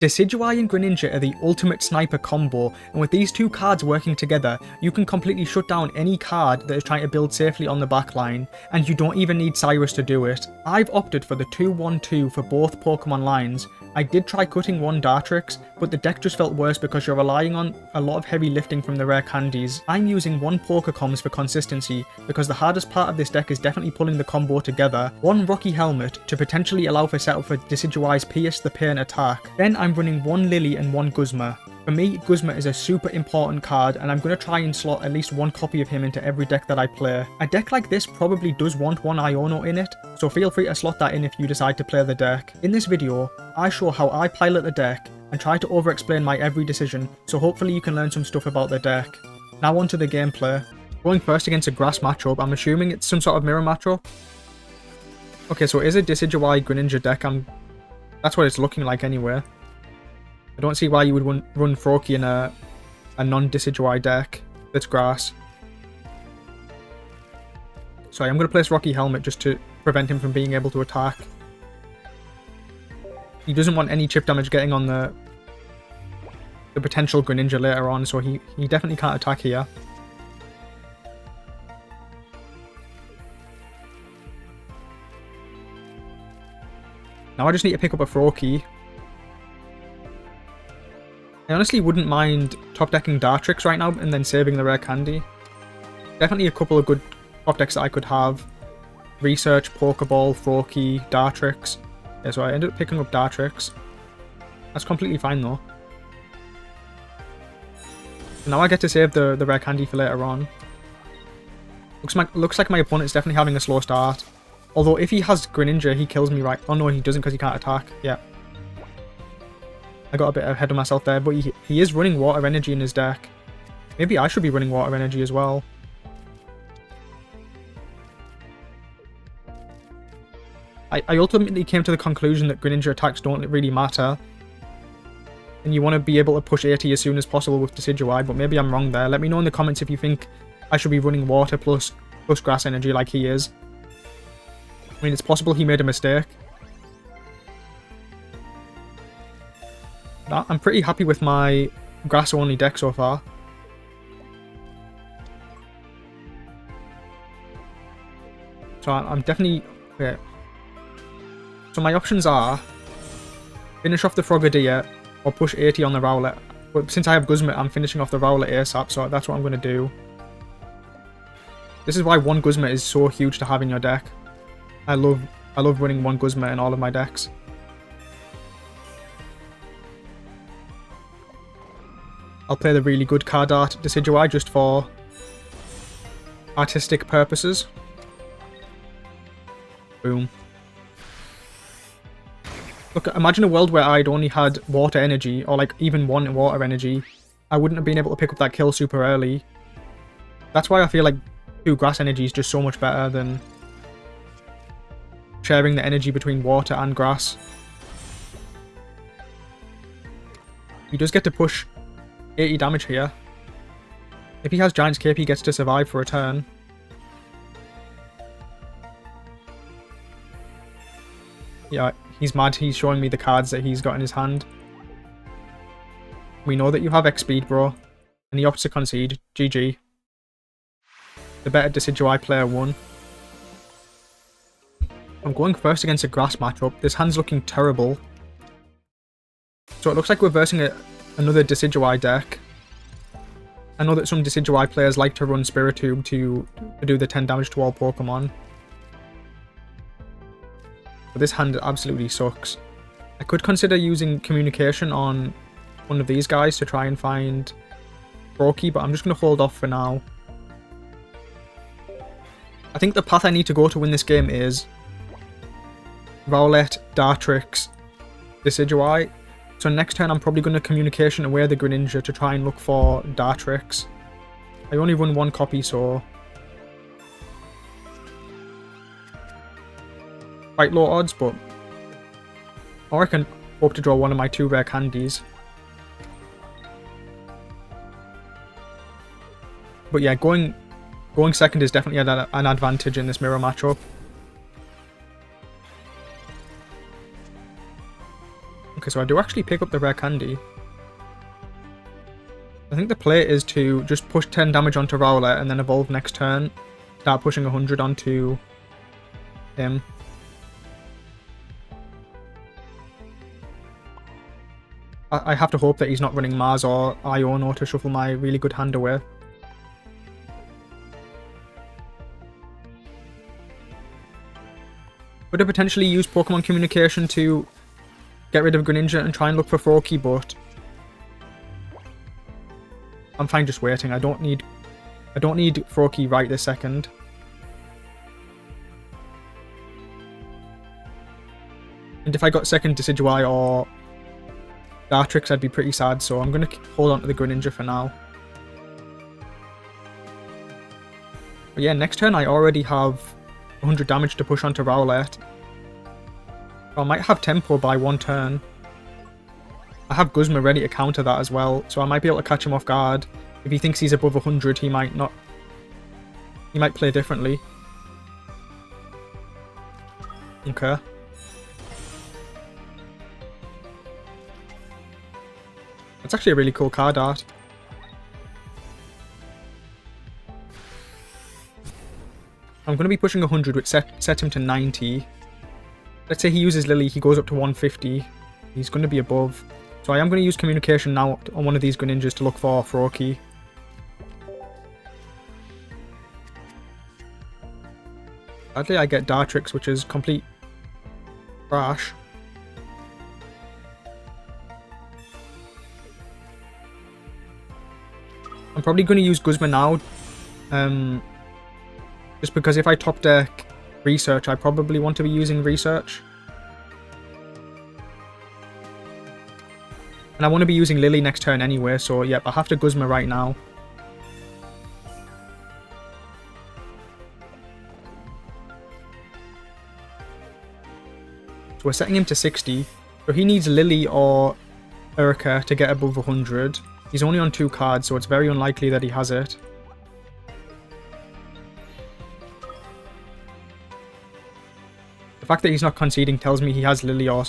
Decidueye and Greninja are the ultimate sniper combo, and with these two cards working together, you can completely shut down any card that is trying to build safely on the backline, and you don't even need Cyrus to do it. I've opted for the 2-1-2 for both Pokemon lines. I did try cutting one Dartrix, but the deck just felt worse because you're relying on a lot of heavy lifting from the rare candies. I'm using one Pokecoms for consistency, because the hardest part of this deck is definitely pulling the combo together, one Rocky Helmet to potentially allow for setup for Decidueye's Pierce the Pain attack. Then I'm running one Lily and one Guzma. For me, Guzma is a super important card, and I'm going to try and slot at least one copy of him into every deck that I play. A deck like this probably does want one Iono in it, so feel free to slot that in if you decide to play the deck. In this video, I show how I pilot the deck and try to over-explain my every decision, so hopefully you can learn some stuff about the deck. Now onto the gameplay. Going first against a grass matchup, I'm assuming it's some sort of mirror matchup. Okay, so it is a Decidueye Greninja deck, that's what it's looking like anyway. I don't see why you would run Froakie in a non-Decidueye deck that's grass. Sorry, I'm going to place Rocky Helmet just to prevent him from being able to attack. He doesn't want any chip damage getting on the potential Greninja later on, so he definitely can't attack here. Now I just need to pick up a Froakie. I honestly wouldn't mind top decking Dartrix right now and then saving the rare candy. Definitely a couple of good top decks that I could have. Research, Pokeball, Froakie, Dartrix. Yeah, so I ended up picking up Dartrix. That's completely fine though. So now I get to save the rare candy for later on. Looks like my opponent's definitely having a slow start. Although if he has Greninja, he kills me right... Oh no, he doesn't because he can't attack. Yeah. I got a bit ahead of myself there, but he is running Water Energy in his deck. Maybe I should be running Water Energy as well. I ultimately came to the conclusion that Greninja attacks don't really matter. And you want to be able to push 80 as soon as possible with Decidueye, but maybe I'm wrong there. Let me know in the comments if you think I should be running Water plus Grass Energy like he is. I mean, it's possible he made a mistake. I'm pretty happy with my grass-only deck so far. So I'm definitely... Okay. So my options are finish off the Frogadier or push 80 on the Rowlet. But since I have Guzma, I'm finishing off the Rowlet ASAP, so that's what I'm going to do. This is why one Guzma is so huge to have in your deck. I love running one Guzma in all of my decks. I'll play the really good card art Decidueye just for artistic purposes. Boom. Look, imagine a world where I'd only had Water Energy, or like even one Water Energy. I wouldn't have been able to pick up that kill super early. That's why I feel like 2 Grass Energy is just so much better than sharing the energy between Water and Grass. He does get to push 80 damage here. If he has Giant's Cape, he gets to survive for a turn. Yeah, he's mad. He's showing me the cards that he's got in his hand. We know that you have X-Speed, bro. And he opts to concede. GG. The better Decidueye player won. I'm going first against a grass matchup. This hand's looking terrible. So it looks like we're versing another Decidueye deck. I know that some Decidueye players like to run Spiritomb to do the 10 damage to all Pokemon. But this hand absolutely sucks. I could consider using Communication on one of these guys to try and find Froakie, but I'm just going to hold off for now. I think the path I need to go to win this game is Rowlet, Dartrix, Decidueye. So next turn I'm probably going to Communication away the Greninja to try and look for Dartrix. I only run one copy, so quite low odds, but or I can hope to draw one of my 2 rare candies. But yeah, going second is definitely an advantage in this mirror matchup. Okay, so I do actually pick up the rare candy. I think the play is to just push 10 damage onto Rowlet and then evolve next turn. Start pushing 100 onto him. I have to hope that he's not running Mars or Iono to shuffle my really good hand away. Could have potentially used Pokemon Communication to get rid of Greninja and try and look for Froakie, but I'm fine just waiting. I don't need Froakie right this second. And if I got second Decidueye or Dartrix, I'd be pretty sad, so I'm going to hold on to the Greninja for now. But yeah, next turn I already have 100 damage to push onto Rowlet. I might have Tempo by one turn. I have Guzma ready to counter that as well, so I might be able to catch him off guard. If he thinks he's above 100, he might not. He might play differently. Okay. That's actually a really cool card art. I'm going to be pushing 100, which set him to 90. Let's say he uses Lily, he goes up to 150. He's going to be above. So I am going to use Communication now on one of these Greninjas to look for Froakie. Sadly, I get Dartrix, which is complete trash. I'm probably going to use Guzma now. Just because if I top deck Research, I probably want to be using Research. And I want to be using Lily next turn anyway, so yep, I have to Guzma right now. So we're setting him to 60. So he needs Lily or Erica to get above 100. He's only on 2 cards, so it's very unlikely that he has it. The fact that he's not conceding tells me he has Lily or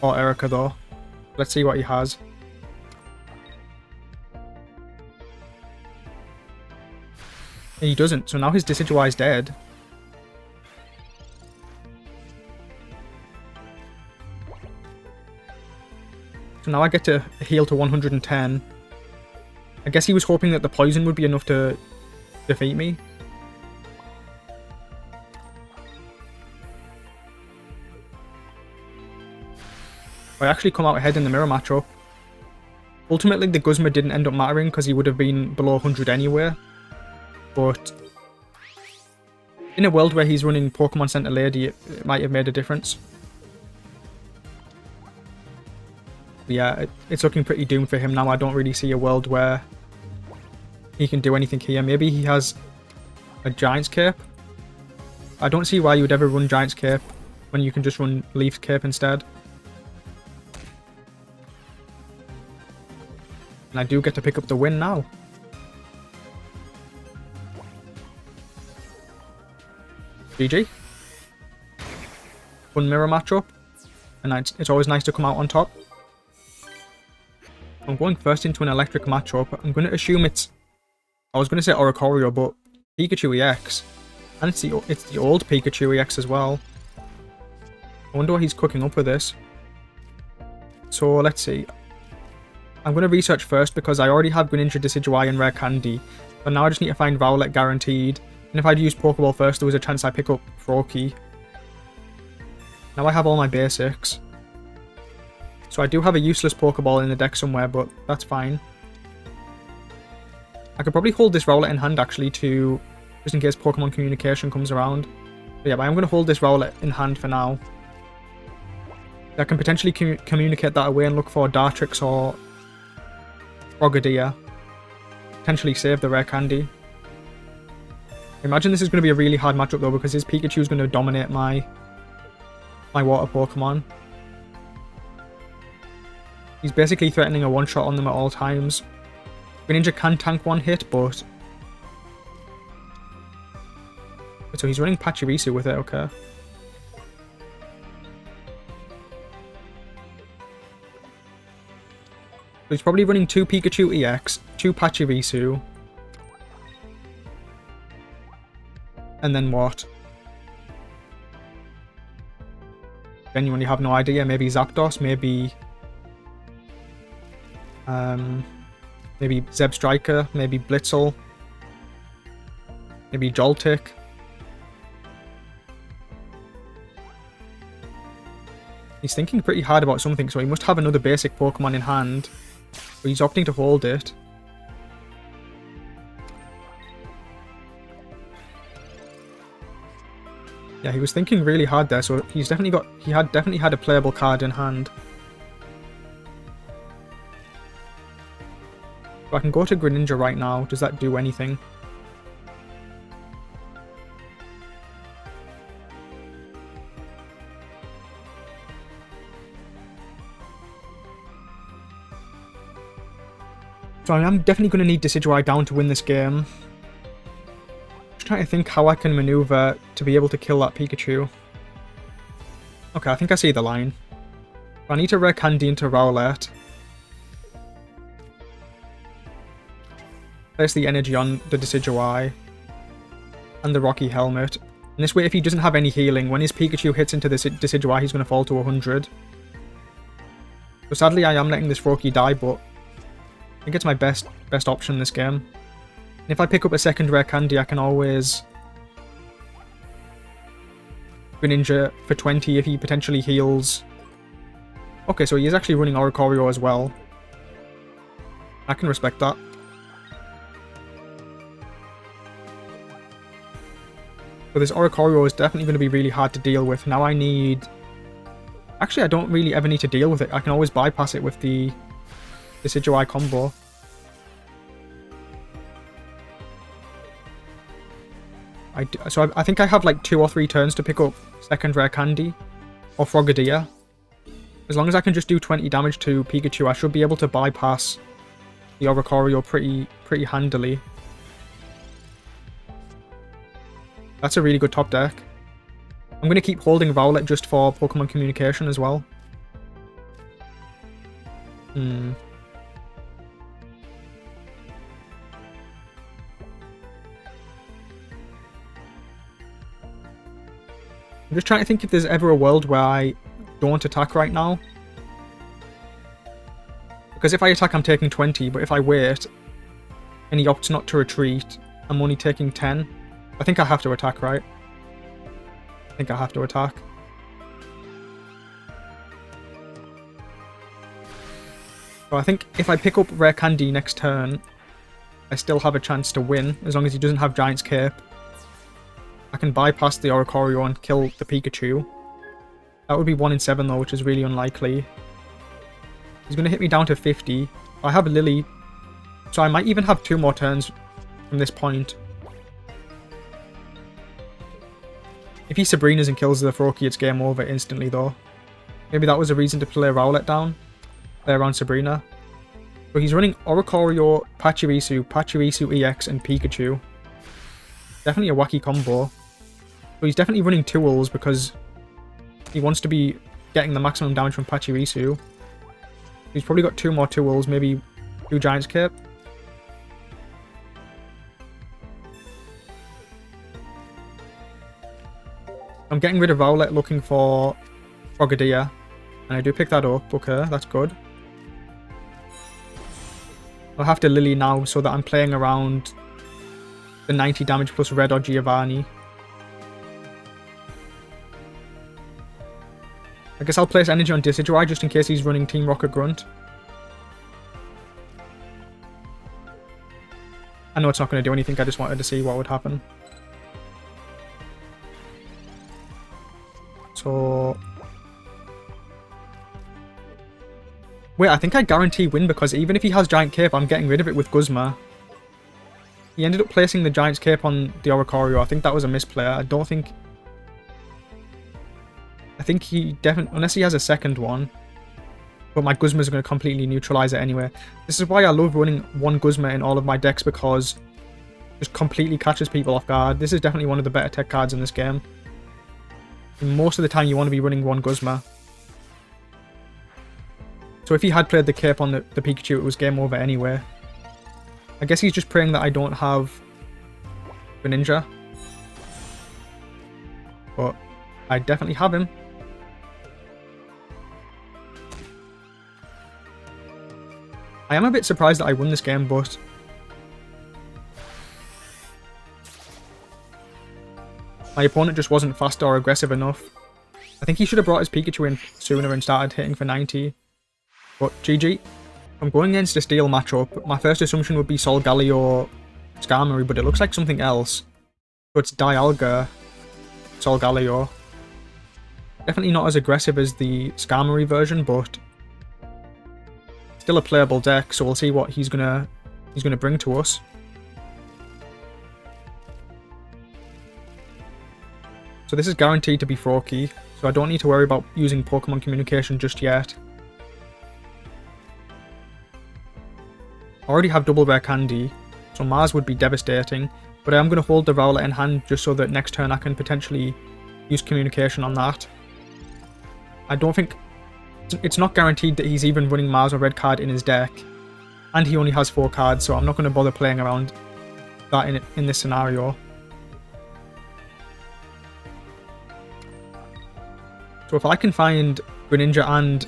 Erica though. Let's see what he has. And he doesn't, so now his Decidueye is dead. So now I get to heal to 110. I guess he was hoping that the poison would be enough to defeat me. I actually come out ahead in the mirror matchup. Ultimately, the Guzma didn't end up mattering because he would have been below 100 anyway. But in a world where he's running Pokemon Center Lady, it might have made a difference. But yeah, it's looking pretty doomed for him now. I don't really see a world where he can do anything here. Maybe he has a Giant's Cape. I don't see why you would ever run Giant's Cape when you can just run Leaf's Cape instead. And I do get to pick up the win now. GG. Fun mirror matchup. And it's always nice to come out on top. I'm going first into an electric matchup. I'm going to assume it's... I was going to say Oricorio, but Pikachu EX. And it's the old Pikachu EX as well. I wonder what he's cooking up with this. So let's see. I'm going to research first because I already have Greninja, Decidueye and Rare Candy. But now I just need to find Rowlet guaranteed. And if I'd used Pokeball first, there was a chance I pick up Froakie. Now I have all my basics. So I do have a useless Pokeball in the deck somewhere, but that's fine. I could probably hold this Rowlet in hand actually to... just in case Pokemon Communication comes around. But yeah, but I'm going to hold this Rowlet in hand for now. I can potentially communicate that away and look for Dartrix or Frogadier. Potentially save the Rare Candy. I imagine this is going to be a really hard matchup though because his Pikachu is going to dominate my water Pokemon. He's basically threatening a one-shot on them at all times. Greninja can tank one hit, but... So he's running Pachirisu with it, okay. he's probably running 2 Pikachu EX, 2 Pachirisu. And then what? Genuinely have no idea. Maybe Zapdos, maybe... maybe Zeb Striker, maybe Blitzel. Maybe Joltik. He's thinking pretty hard about something, so he must have another basic Pokemon in hand. But he's opting to hold it. Yeah, he was thinking really hard there, so he's definitely had a playable card in hand. So I can go to Greninja right now. Does that do anything? So I am definitely going to need Decidueye down to win this game. Just trying to think how I can maneuver to be able to kill that Pikachu. Okay, I think I see the line. I need to rare Candy into Rowlet. Place the energy on the Decidueye. And the Rocky Helmet. And this way, if he doesn't have any healing, when his Pikachu hits into the Decidueye, he's going to fall to 100. So sadly, I am letting this Rocky die, but I think it's my best option this game. And if I pick up a second rare candy, I can always Greninja for 20 if he potentially heals. Okay, so he is actually running Oricorio as well. I can respect that. So this Oricorio is definitely going to be really hard to deal with. Now I need... Actually, I don't really ever need to deal with it. I can always bypass it with the Decidueye combo. I think I have like 2 or 3 turns to pick up second rare candy or Frogadier. As long as I can just do 20 damage to Pikachu, I should be able to bypass the Oricorio pretty handily. That's a really good top deck. I'm going to keep holding Rowlet just for Pokemon communication as well. I'm just trying to think if there's ever a world where I don't attack right now. Because if I attack, I'm taking 20, but if I wait and he opts not to retreat, I'm only taking 10. I think I have to attack, right? I think I have to attack. So I think if I pick up Rare Candy next turn, I still have a chance to win, as long as he doesn't have Giant's Cape. I can bypass the Oricorio and kill the Pikachu. That would be 1 in 7 though, which is really unlikely. He's going to hit me down to 50. I have Lily, so I might even have 2 more turns from this point. If he Sabrinas and kills the Froakie, it's game over instantly though. Maybe that was a reason to play Rowlet down. Play around Sabrina. But he's running Oricorio, Pachirisu, Pachirisu EX, and Pikachu. Definitely a wacky combo. But he's definitely running Tools because he wants to be getting the maximum damage from Pachirisu. He's probably got 2 more Tools, maybe 2 Giant's Cape. I'm getting rid of Rowlet looking for Frogadier. And I do pick that up. Okay, that's good. I'll have to Lily now so that I'm playing around the 90 damage plus Red or Giovanni. I guess I'll place energy on Decidueye just in case he's running Team Rocket Grunt. I know it's not going to do anything, I just wanted to see what would happen. So... Wait, I think I guarantee win because even if he has Giant Cape, I'm getting rid of it with Guzma. He ended up placing the Giant's Cape on the Oricorio. I think that was a misplay. I don't think... I think he definitely... Unless he has a second one. But my Guzmas are going to completely neutralize it anyway. This is why I love running one Guzma in all of my decks because it just completely catches people off guard. This is definitely one of the better tech cards in this game. And most of the time you want to be running one Guzma. So So if he had played the cape on the Pikachu, it was game over anyway. I guess he's just praying that I don't have Greninja. But I definitely have him. I am a bit surprised that I won this game, but my opponent just wasn't fast or aggressive enough. I think he should have brought his Pikachu in sooner and started hitting for 90. But GG. I'm going against a steel matchup. My first assumption would be Solgaleo Skarmory, but it looks like something else. So it's Dialga Solgaleo. Definitely not as aggressive as the Skarmory version, but still a playable deck, so we'll see what he's gonna bring to us. So this is guaranteed to be Froakie, so I don't need to worry about using Pokemon communication just yet. I already have double rare candy, so Mars would be devastating, but I am going to hold the Rowlet in hand just so that next turn I can potentially use communication on that. I don't think... It's not guaranteed that he's even running Mars or Red card in his deck, and he only has 4 cards, so I'm not going to bother playing around that in this scenario. So if I can find Greninja and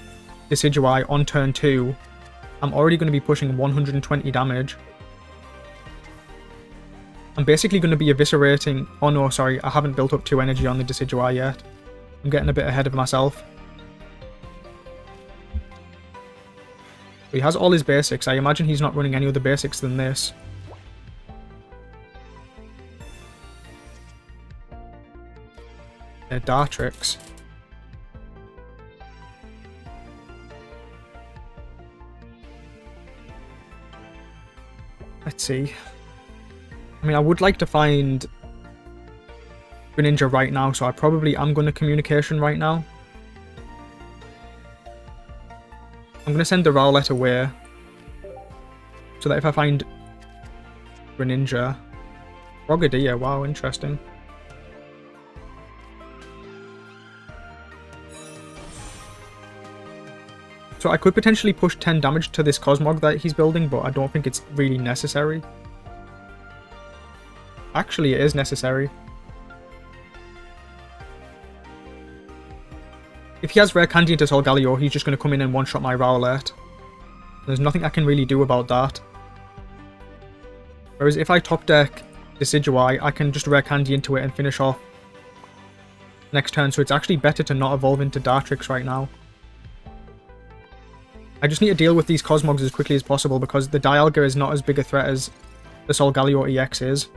Decidueye on turn 2, I'm already going to be pushing 120 damage. I'm basically going to be eviscerating... Oh no, sorry, I haven't built up 2 energy on the Decidueye yet. I'm getting a bit ahead of myself. He has all his basics. I imagine he's not running any other basics than this. Dartrix. Let's see. I mean, I would like to find Greninja right now, so I probably am going to communication right now. I'm going to send the Rowlet away, so that if I find Greninja... Frogadier, wow, interesting. So I could potentially push 10 damage to this Cosmog that he's building, but I don't think it's really necessary. Actually, it is necessary. If he has Rare Candy into Solgaleo, he's just going to come in and one-shot my Rowlet. There's nothing I can really do about that. Whereas if I top deck Decidueye, I can just Rare Candy into it and finish off next turn, so it's actually better to not evolve into Dartrix right now. I just need to deal with these Cosmogs as quickly as possible because the Dialga is not as big a threat as the Solgaleo EX is.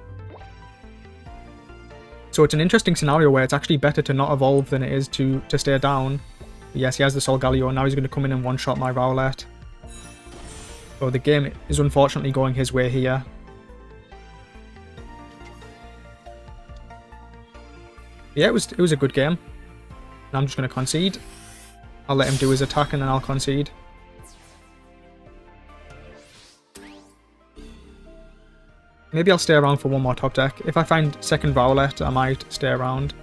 So it's an interesting scenario where it's actually better to not evolve than it is to stay down. But yes, he has the Solgaleo, and now he's going to come in and one-shot my Rowlet. So the game is unfortunately going his way here. Yeah, it was a good game. Now I'm just going to concede. I'll let him do his attack and then I'll concede. Maybe I'll stay around for one more top deck. If I find second Rowlet, I might stay around.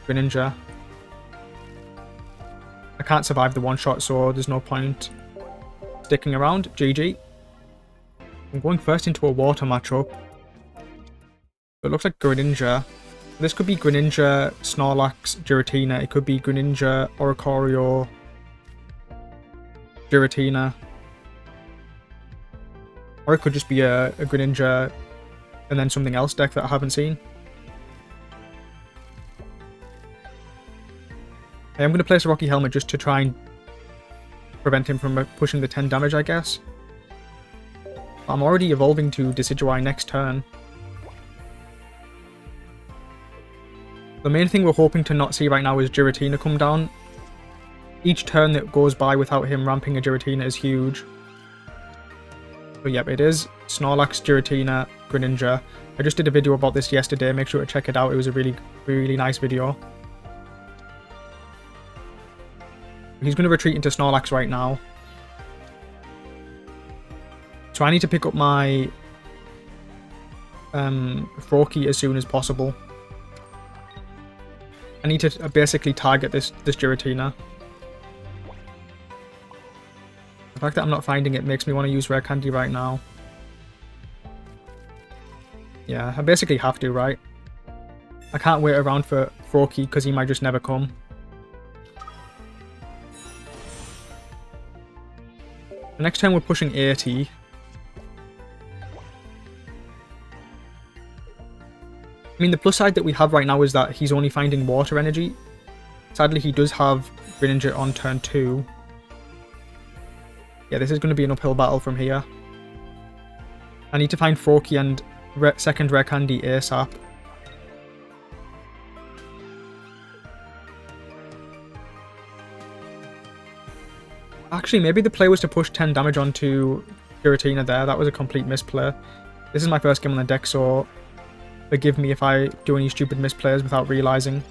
Greninja. I can't survive the one-shot, so there's no point sticking around. GG. I'm going first into a water matchup. It looks like Greninja. This could be Greninja, Snorlax, Giratina. It could be Greninja, Oricorio, Giratina. Or it could just be a Greninja and then something else deck that I haven't seen. I am going to place a Rocky Helmet just to try and prevent him from pushing the 10 damage, I guess. I'm already evolving to Decidueye next turn. The main thing we're hoping to not see right now is Giratina come down. Each turn that goes by without him ramping a Giratina is huge. So yep, it is Snorlax, Giratina, Greninja. I just did a video about this yesterday, make sure to check it out, it was a really, really nice video. He's going to retreat into Snorlax right now. So I need to pick up my Froakie as soon as possible. I need to basically target this Giratina. fact that I'm not finding it makes me want to use rare candy right now. Yeah, I basically have to, right? I can't wait around for Froakie because he might just never come. The next turn we're pushing 80. I mean, the plus side that we have right now is that he's only finding water energy. Sadly, he does have Greninja on turn 2. Yeah, this is going to be an uphill battle from here. I need to find Froakie and second rare candy ASAP. Actually, maybe the play was to push 10 damage onto Giratina there. That was a complete misplay. This is my first game on the deck, so forgive me if I do any stupid misplays without realizing.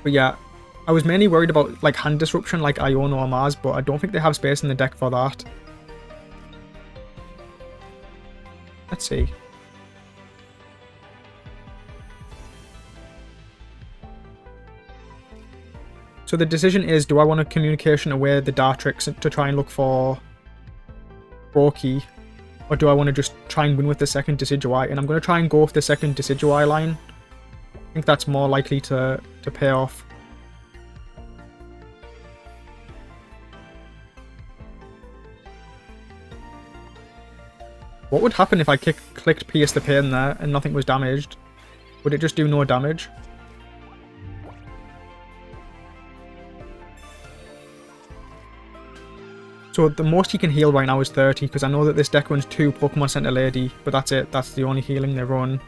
But yeah, I was mainly worried about like hand disruption like Iono or Mars, but I don't think they have space in the deck for that. Let's see. So the decision is, do I want to communication away the Dartrix to try and look for Froakie, or do I want to just try and win with the second Decidueye? And I'm going to try and go with the second Decidueye line. I think that's more likely to pay off. What would happen if I clicked Pierce the Pain there and nothing was damaged? Would it just do no damage? So the most he can heal right now is 30, because I know that this deck runs 2 Pokemon Center Lady, but that's it. That's the only healing they run.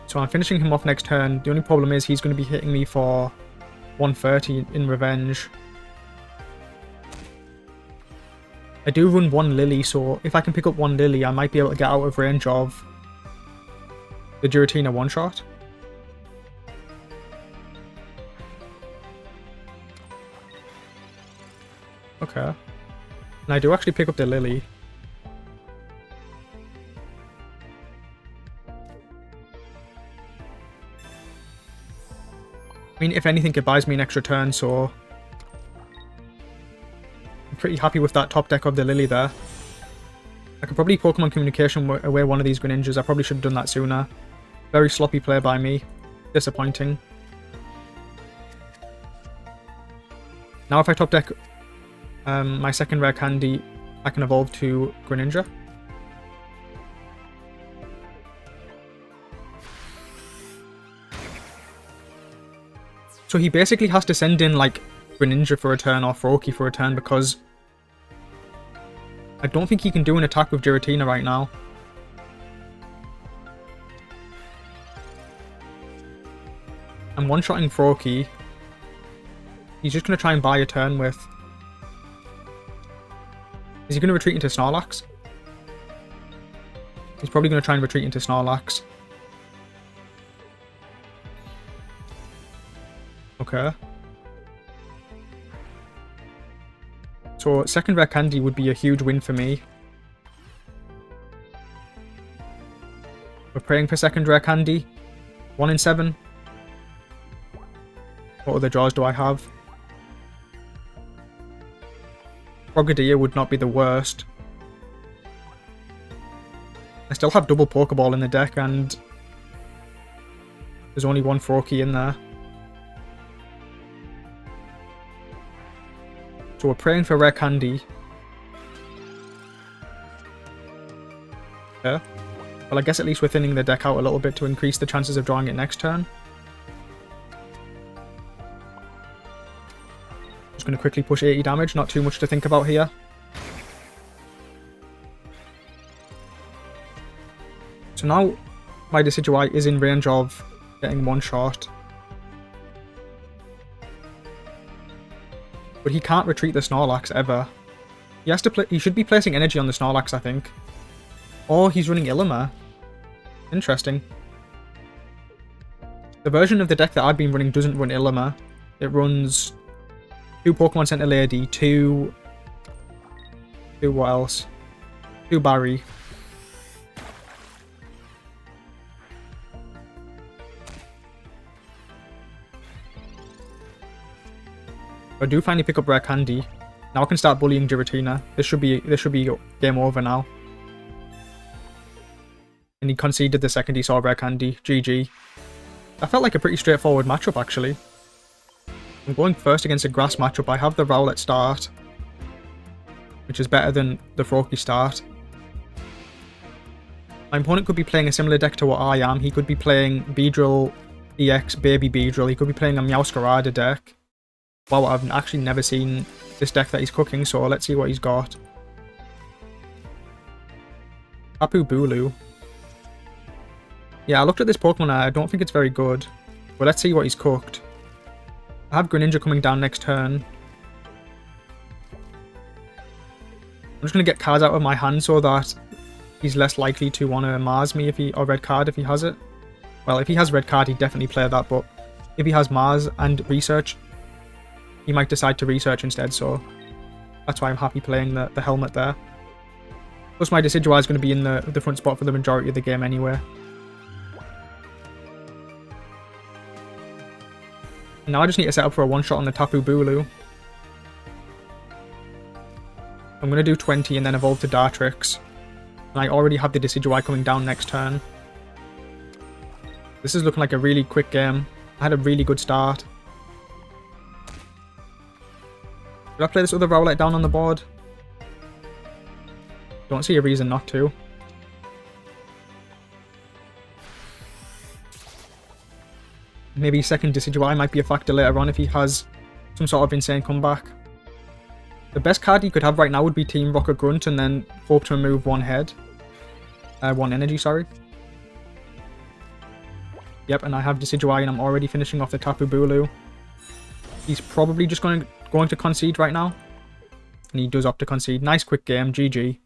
So I'm finishing him off next turn. The only problem is he's going to be hitting me for 130 in revenge. I do run 1 Lily, so if I can pick up 1 Lily, I might be able to get out of range of the Giratina one-shot. Okay. And I do actually pick up the Lily. I mean, if anything, it buys me an extra turn, so I'm pretty happy with that top deck of the Lily there. I could probably Pokemon Communication away one of these Greninjas. I probably should have done that sooner. Very sloppy play by me. Disappointing. Now if I top deck my second rare candy, I can evolve to Greninja. So he basically has to send in like Greninja for a turn or Froakie for a turn, because I don't think he can do an attack with Giratina right now. I'm one-shotting Froakie. He's just going to try and buy a turn with... Is he going to retreat into Snorlax? He's probably going to try and retreat into Snorlax. Okay. So second rare candy would be a huge win for me. We're praying for second rare candy. 1 in 7. What other draws do I have? Frogadier would not be the worst. I still have double Pokeball in the deck, and there's only 1 Froakie in there. So we're praying for rare candy. Okay. Well, I guess at least we're thinning the deck out a little bit to increase the chances of drawing it next turn. Just going to quickly push 80 damage, not too much to think about here. So now my Decidueye is in range of getting one shot. But he can't retreat the Snorlax ever. He has to play. He should be placing energy on the Snorlax, I think. Or he's running Illimer. Interesting. The version of the deck that I've been running doesn't run Illimer. It runs 2 Pokemon Center Lady, 2 what else? 2 Barry. I do finally pick up rare candy. Now I can start bullying Giratina. This should be game over now. And he conceded the second he saw rare candy. GG. That felt like a pretty straightforward matchup, actually. I'm going first against a grass matchup. I have the Rowlet start, which is better than the Froakie start. My opponent could be playing a similar deck to what I am. He could be playing Beedrill EX, Baby Beedrill. He could be playing a Meowscarada deck. Wow, I've actually never seen this deck that he's cooking, so let's see what he's got. Tapu Bulu. Yeah, I looked at this Pokemon and I don't think it's very good. But let's see what he's cooked. I have Greninja coming down next turn. I'm just going to get cards out of my hand so that he's less likely to want to Mars me or red card if he has it. Well, if he has red card, he'd definitely play that, but if he has Mars and Research, he might decide to Research instead, so that's why I'm happy playing the helmet there. Plus my Decidueye is going to be in the front spot for the majority of the game anyway. And now I just need to set up for a one-shot on the Tapu Bulu. I'm going to do 20 and then evolve to Dartrix. And I already have the Decidueye coming down next turn. This is looking like a really quick game. I had a really good start. Should I play this other Rowlet down on the board? Don't see a reason not to. Maybe second Decidueye might be a factor later on if he has some sort of insane comeback. The best card he could have right now would be Team Rocket Grunt and then hope to remove one head. One energy, sorry. Yep, and I have Decidueye and I'm already finishing off the Tapu Bulu. He's probably just going to concede right now. And he does opt to concede. Nice quick game, GG.